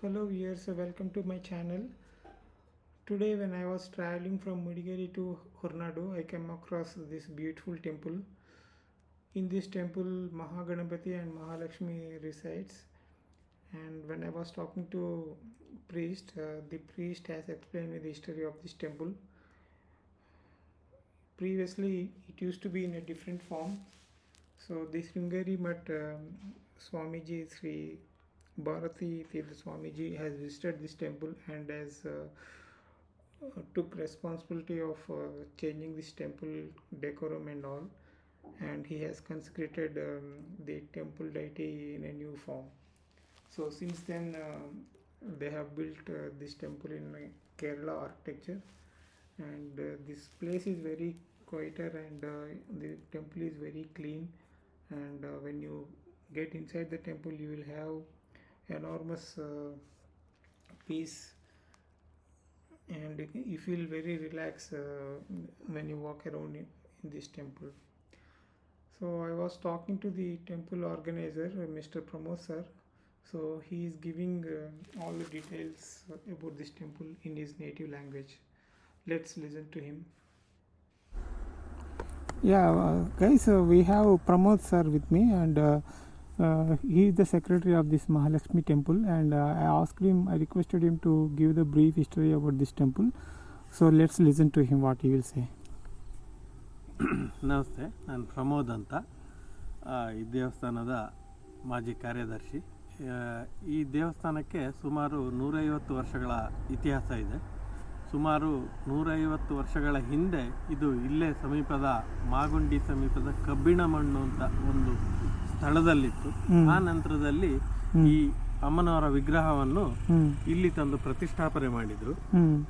Hello viewers, welcome to my channel. Today when I was traveling from Mudigeri to Hornadu, I came across this beautiful temple. In this temple, Mahaganapati and Mahalakshmi resides. And when I was talking to priest, the priest has explained me the history of this temple. Previously, it used to be in a different form. So this Sringeri Mat Swamiji Sri Bharati Tirtha Swamiji has visited this temple and has took responsibility of changing this temple decorum and all, and he has consecrated the temple deity in a new form. So since then they have built this temple in Kerala architecture, and this place is very quieter, and the temple is very clean, and when you get inside the temple you will have enormous peace, and you feel very relaxed when you walk around in this temple. So I was talking to the temple organizer, Mr. Pramod sir. So he is giving all the details about this temple in his native language. Let's listen to him. Yeah, guys, we have Pramod sir with me, and he is the secretary of this Mahalakshmi temple, and I requested him to give the brief history about this temple. So let's listen to him what he will say. ನಮಸ್ತೆ, ನಾನು ಪ್ರಮೋದ್ ಅಂತ, ಈ ದೇವಸ್ಥಾನದ ಮಾಜಿ ಕಾರ್ಯದರ್ಶಿ. ಈ ದೇವಸ್ಥಾನಕ್ಕೆ ಸುಮಾರು 150 ವರ್ಷಗಳ ಇತಿಹಾಸ ಇದೆ. ಸುಮಾರು 150 ವರ್ಷಗಳ ಹಿಂದೆ ಇದು ಇಲ್ಲೇ ಸಮೀಪದ ಮಾಗುಂಡಿ ಸಮೀಪದ ಕಬ್ಬಿಣಮಣ್ಣು ಅಂತ ಒಂದು ಸ್ಥಳದಲ್ಲಿತ್ತು. ಆ ನಂತರದಲ್ಲಿ ಈ ಅಮ್ಮನವರ ವಿಗ್ರಹವನ್ನು ಇಲ್ಲಿ ತಂದು ಪ್ರತಿಷ್ಠಾಪನೆ ಮಾಡಿದ್ರು.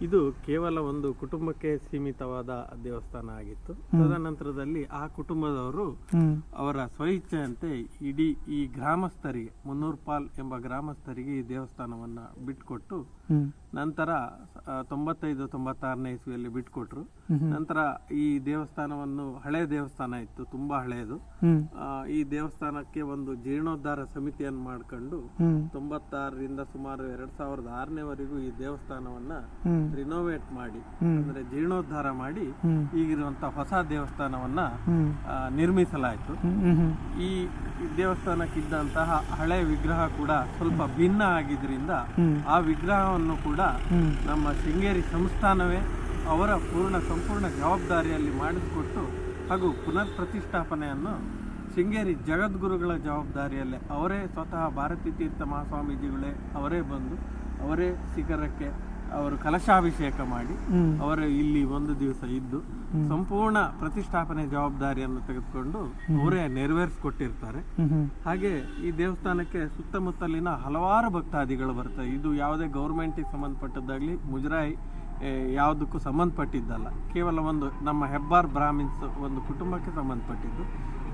ಇದು ಕೇವಲ ಒಂದು ಕುಟುಂಬಕ್ಕೆ ಸೀಮಿತವಾದ ದೇವಸ್ಥಾನ ಆಗಿತ್ತು. ತದನಂತರದಲ್ಲಿ ಆ ಕುಟುಂಬದವರು ಅವರ ಸ್ವಇಚ್ಛೆಯಂತೆ ಇಡೀ ಈ ಗ್ರಾಮಸ್ಥರಿಗೆ, ಮುನ್ನೂರ್ಪಾಲ್ ಎಂಬ ಗ್ರಾಮಸ್ಥರಿಗೆ ಈ ದೇವಸ್ಥಾನವನ್ನ ಬಿಟ್ಕೊಟ್ಟು, ನಂತರ 95-96ನೇ ಇಸ್ವಿಯಲ್ಲಿ ಬಿಟ್ಕೊಟ್ರು. ನಂತರ ಈ ದೇವಸ್ಥಾನವನ್ನು, ಹಳೆ ದೇವಸ್ಥಾನ ಇತ್ತು, ತುಂಬಾ ಹಳೆಯದು. ಈ ದೇವಸ್ಥಾನಕ್ಕೆ ಒಂದು ಜೀರ್ಣೋದ್ಧಾರ ಸಮಿತಿಯನ್ನು ಮಾಡ್ಕೊಂಡು 96ರಿಂದ ಸುಮಾರು 2006ನೇವರೆಗೂ ಈ ದೇವಸ್ಥಾನವನ್ನ ರಿನೋವೇಟ್ ಮಾಡಿ, ಅಂದ್ರೆ ಜೀರ್ಣೋದ್ಧಾರ ಮಾಡಿ ಈಗಿರುವಂತಹ ಹೊಸ ದೇವಸ್ಥಾನವನ್ನ ನಿರ್ಮಿಸಲಾಯಿತು. ಈ ದೇವಸ್ಥಾನಕ್ಕಿದ್ದಂತಹ ಹಳೆ ವಿಗ್ರಹ ಕೂಡ ಸ್ವಲ್ಪ ಭಿನ್ನ ಆಗಿದ್ರಿಂದ ಆ ವಿಗ್ರಹವನ್ನು ಕೂಡ ನಮ್ಮ ಶೃಂಗೇರಿ ಸಂಸ್ಥಾನವೇ ಅವರ ಸಂಪೂರ್ಣ ಜವಾಬ್ದಾರಿಯಲ್ಲಿ ಮಾಡಿಸಿಕೊಟ್ಟು, ಹಾಗೂ ಪುನರ್ ಪ್ರತಿಷ್ಠಾಪನೆಯನ್ನು ಶೃಂಗೇರಿ ಜಗದ್ಗುರುಗಳ ಜವಾಬ್ದಾರಿಯಲ್ಲೇ ಅವರೇ, ಸ್ವತಃ ಭಾರತೀ ತೀರ್ಥ ಮಹಾಸ್ವಾಮೀಜಿಗಳೇ ಅವರೇ ಬಂದು, ಅವರೇ ಶಿಖರಕ್ಕೆ ಅವರು ಕಲಶಾಭಿಷೇಕ ಮಾಡಿ, ಅವರು ಇಲ್ಲಿ ಒಂದು ದಿವಸ ಇದ್ದು ಸಂಪೂರ್ಣ ಪ್ರತಿಷ್ಠಾಪನೆ ಜವಾಬ್ದಾರಿಯನ್ನು ತೆಗೆದುಕೊಂಡು ಅವರೇ ನೆರವೇರಿಸಿಕೊಟ್ಟಿರ್ತಾರೆ. ಹಾಗೆ ಈ ದೇವಸ್ಥಾನಕ್ಕೆ ಸುತ್ತಮುತ್ತಲಿನ ಹಲವಾರು ಭಕ್ತಾದಿಗಳು ಬರ್ತಾರೆ. ಇದು ಯಾವುದೇ ಗೌರ್ಮೆಂಟಿಗೆ ಸಂಬಂಧಪಟ್ಟದ್ದಾಗಲಿ, ಮುಜರಾಯಿ ಯಾವುದಕ್ಕೂ ಸಂಬಂಧಪಟ್ಟಿದ್ದಲ್ಲ, ಕೇವಲ ಒಂದು ನಮ್ಮ ಹೆಬ್ಬಾರ್ ಬ್ರಾಹ್ಮಿನ್ಸ್ ಒಂದು ಕುಟುಂಬಕ್ಕೆ ಸಂಬಂಧಪಟ್ಟಿದ್ದು.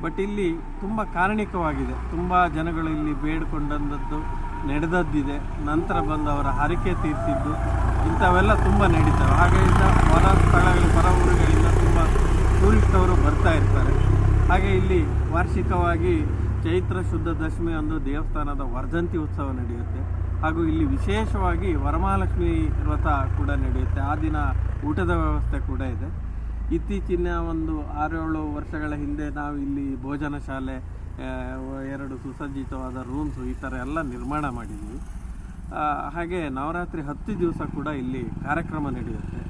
ಬಟ್ ಇಲ್ಲಿ ತುಂಬ ಕಾರಣಿಕವಾಗಿದೆ. ತುಂಬ ಜನಗಳು ಇಲ್ಲಿ ಬೇಡಿಕೊಂಡದ್ದು ನಡೆದದ್ದಿದೆ, ನಂತರ ಬಂದು ಅವರ ಹರಕೆ ತೀರಿಸಿದ್ದು, ಇಂಥವೆಲ್ಲ ತುಂಬ ನಡೀತವೆ. ಹಾಗೆಯಿಂದ ಹೊರ ಸ್ಥಳಗಳು, ಹೊರ ಊರುಗಳಿಂದ ತುಂಬ ಟೂರಿಸ್ಟ್ ಅವರು ಬರ್ತಾ ಇರ್ತಾರೆ. ಹಾಗೆ ಇಲ್ಲಿ ವಾರ್ಷಿಕವಾಗಿ ಚೈತ್ರ ಶುದ್ಧ ದಶಮಿ ಒಂದು ದೇವಸ್ಥಾನದ ವರ್ಧಂತಿ ಉತ್ಸವ ನಡೆಯುತ್ತೆ. ಹಾಗೂ ಇಲ್ಲಿ ವಿಶೇಷವಾಗಿ ವರಮಹಾಲಕ್ಷ್ಮಿ ವ್ರತ ಕೂಡ ನಡೆಯುತ್ತೆ. ಆ ದಿನ ಊಟದ ವ್ಯವಸ್ಥೆ ಕೂಡ ಇದೆ. ಇತ್ತೀಚಿನ ಒಂದು 6-7 ವರ್ಷಗಳ ಹಿಂದೆ ನಾವು ಇಲ್ಲಿ ಭೋಜನ ಶಾಲೆ, 2 ಸುಸಜ್ಜಿತವಾದ ರೂಮ್ಸು, ಈ ಥರ ಎಲ್ಲ ನಿರ್ಮಾಣ ಮಾಡಿದ್ವಿ. ಹಾಗೆ ನವರಾತ್ರಿ 10 ದಿವಸ ಕೂಡ ಇಲ್ಲಿ ಕಾರ್ಯಕ್ರಮ ನಡೆಯುತ್ತೆ.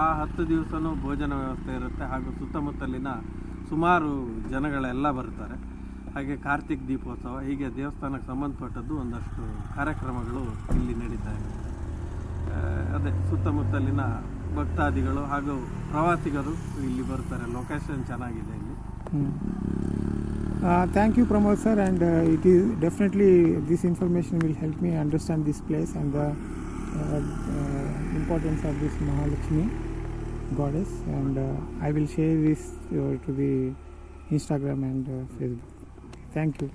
ಆ 10 ದಿವಸನೂ ಭೋಜನ ವ್ಯವಸ್ಥೆ ಇರುತ್ತೆ. ಹಾಗೂ ಸುತ್ತಮುತ್ತಲಿನ ಸುಮಾರು ಜನಗಳೆಲ್ಲ ಬರ್ತಾರೆ. ಹಾಗೆ ಕಾರ್ತಿಕ್ ದೀಪೋತ್ಸವ, ಹೀಗೆ ದೇವಸ್ಥಾನಕ್ಕೆ ಸಂಬಂಧಪಟ್ಟದ್ದು ಒಂದಷ್ಟು ಕಾರ್ಯಕ್ರಮಗಳು ಇಲ್ಲಿ ನಡೀತಾ ಇದೆ. ಅದೇ ಸುತ್ತಮುತ್ತಲಿನ ಭಕ್ತಾದಿಗಳು ಹಾಗೂ ಪ್ರವಾಸಿಗರು ಇಲ್ಲಿ ಬರ್ತಾರೆ. ಲೊಕೇಶನ್ ಚೆನ್ನಾಗಿದೆ ಇಲ್ಲಿ. Thank you, Pramod sir, and it is definitely, this information will help me understand this place and the importance of this Mahalakshmi goddess, and I will share this to the Instagram and Facebook. Thank you.